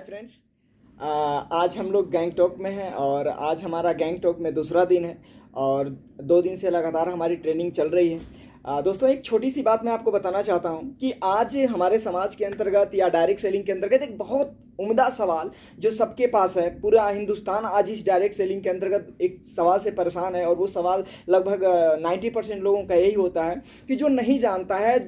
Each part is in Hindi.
फ्रेंड्स। आज हम लोग गैंगटॉक में हैं और आज हमारा गैंगटॉक में दूसरा दिन है और 2 दिन से लगातार हमारी ट्रेनिंग चल रही है। दोस्तों, एक छोटी सी बात मैं आपको बताना चाहता हूं कि आज हमारे समाज के अंतर्गत या डायरेक्ट सेलिंग के अंतर्गत एक बहुत उम्दा सवाल जो सबके पास है। पूरा हिंदुस्तान आज इस डायरेक्ट सेलिंग के अंतर्गत एक सवाल से परेशान है और वो सवाल लगभग 90% लोगों का यही होता है कि जो नहीं जानता है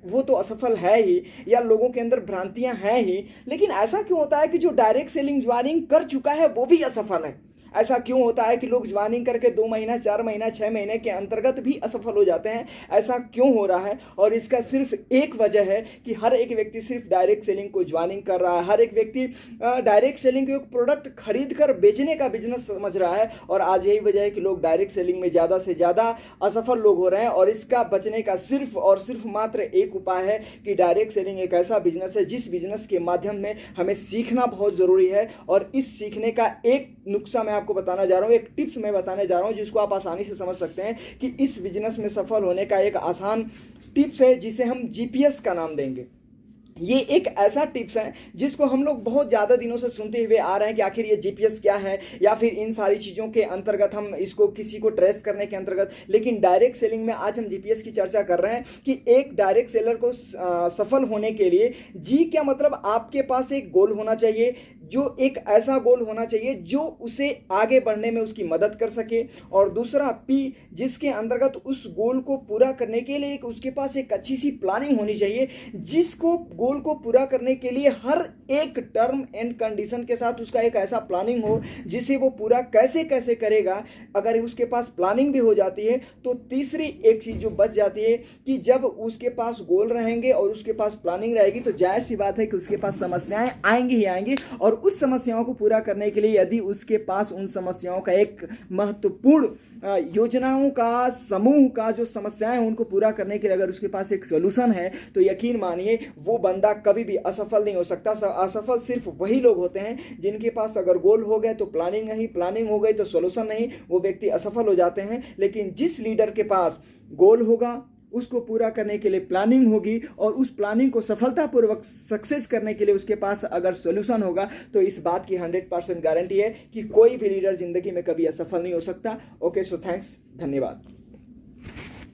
वो तो असफल है ही, या लोगों के अंदर भ्रांतियां हैं ही। लेकिन ऐसा क्यों होता है कि जो डायरेक्ट सेलिंग ज्वाइनिंग कर चुका है वो भी असफल है? ऐसा क्यों होता है कि लोग ज्वाइनिंग करके 2 महीना, 4 महीना, 6 महीने के अंतर्गत भी असफल हो जाते हैं? ऐसा क्यों हो रहा है? और इसका सिर्फ एक वजह है कि हर एक व्यक्ति सिर्फ डायरेक्ट सेलिंग को ज्वाइनिंग कर रहा है। हर एक व्यक्ति डायरेक्ट सेलिंग को एक प्रोडक्ट खरीद कर बेचने का बिजनेस समझ रहा है और आज यही वजह है कि लोग डायरेक्ट सेलिंग में ज़्यादा से ज़्यादा असफल लोग हो रहे हैं। और इसका बचने का सिर्फ और सिर्फ मात्र एक उपाय है कि डायरेक्ट सेलिंग एक ऐसा बिजनेस है जिस बिजनेस के माध्यम में हमें सीखना बहुत ज़रूरी है। और इस सीखने का एक नुस्खा मैं आपको बताना जा रहा हूं, एक टिप्स मैं बताने जा रहा हूं जिसको आप आसानी से समझ सकते हैं कि इस बिजनेस में सफल होने का एक आसान टिप्स है जिसे हम जीपीएस का नाम देंगे। ये एक ऐसा टिप्स है जिसको हम लोग बहुत ज़्यादा दिनों से सुनते हुए आ रहे हैं कि आखिर ये जीपीएस क्या है, या फिर इन सारी चीज़ों के अंतर्गत हम इसको किसी को ट्रेस करने के अंतर्गत। लेकिन डायरेक्ट सेलिंग में आज हम जीपीएस की चर्चा कर रहे हैं कि एक डायरेक्ट सेलर को सफल होने के लिए जी क्या मतलब, आपके पास एक गोल होना चाहिए, जो एक ऐसा गोल होना चाहिए जो उसे आगे बढ़ने में उसकी मदद कर सके। और दूसरा पी, जिसके अंतर्गत उस गोल को पूरा करने के लिए उसके पास एक अच्छी सी प्लानिंग होनी चाहिए, जिसको गोल को पूरा करने के लिए हर एक टर्म एंड कंडीशन के साथ उसका एक ऐसा प्लानिंग हो जिसे वो पूरा कैसे कैसे करेगा। अगर उसके पास प्लानिंग भी हो जाती है तो तीसरी एक चीज जो बच जाती है कि जब उसके पास गोल रहेंगे और उसके पास प्लानिंग रहेगी तो जाहिर सी बात है कि उसके पास समस्याएं आएंगी ही आएंगी। और उस समस्याओं को पूरा करने के लिए यदि उसके पास उन समस्याओं का एक महत्वपूर्ण योजनाओं का समूह का जो समस्याएं हैं उनको पूरा करने के लिए अगर उसके पास एक सोल्यूशन है तो यकीन मानिए वो बंदा कभी भी असफल नहीं हो सकता। असफल सिर्फ वही लोग होते हैं जिनके पास अगर गोल हो गए तो प्लानिंग नहीं, प्लानिंग हो गई तो सोल्यूशन नहीं, वो व्यक्ति असफल हो जाते हैं। लेकिन जिस लीडर के पास गोल होगा, उसको पूरा करने के लिए प्लानिंग होगी और उस प्लानिंग को सफलतापूर्वक सक्सेस करने के लिए उसके पास अगर सोल्यूशन होगा, तो इस बात की 100% गारंटी है कि कोई भी लीडर जिंदगी में कभी असफल नहीं हो सकता। ओके, सो थैंक्स, धन्यवाद।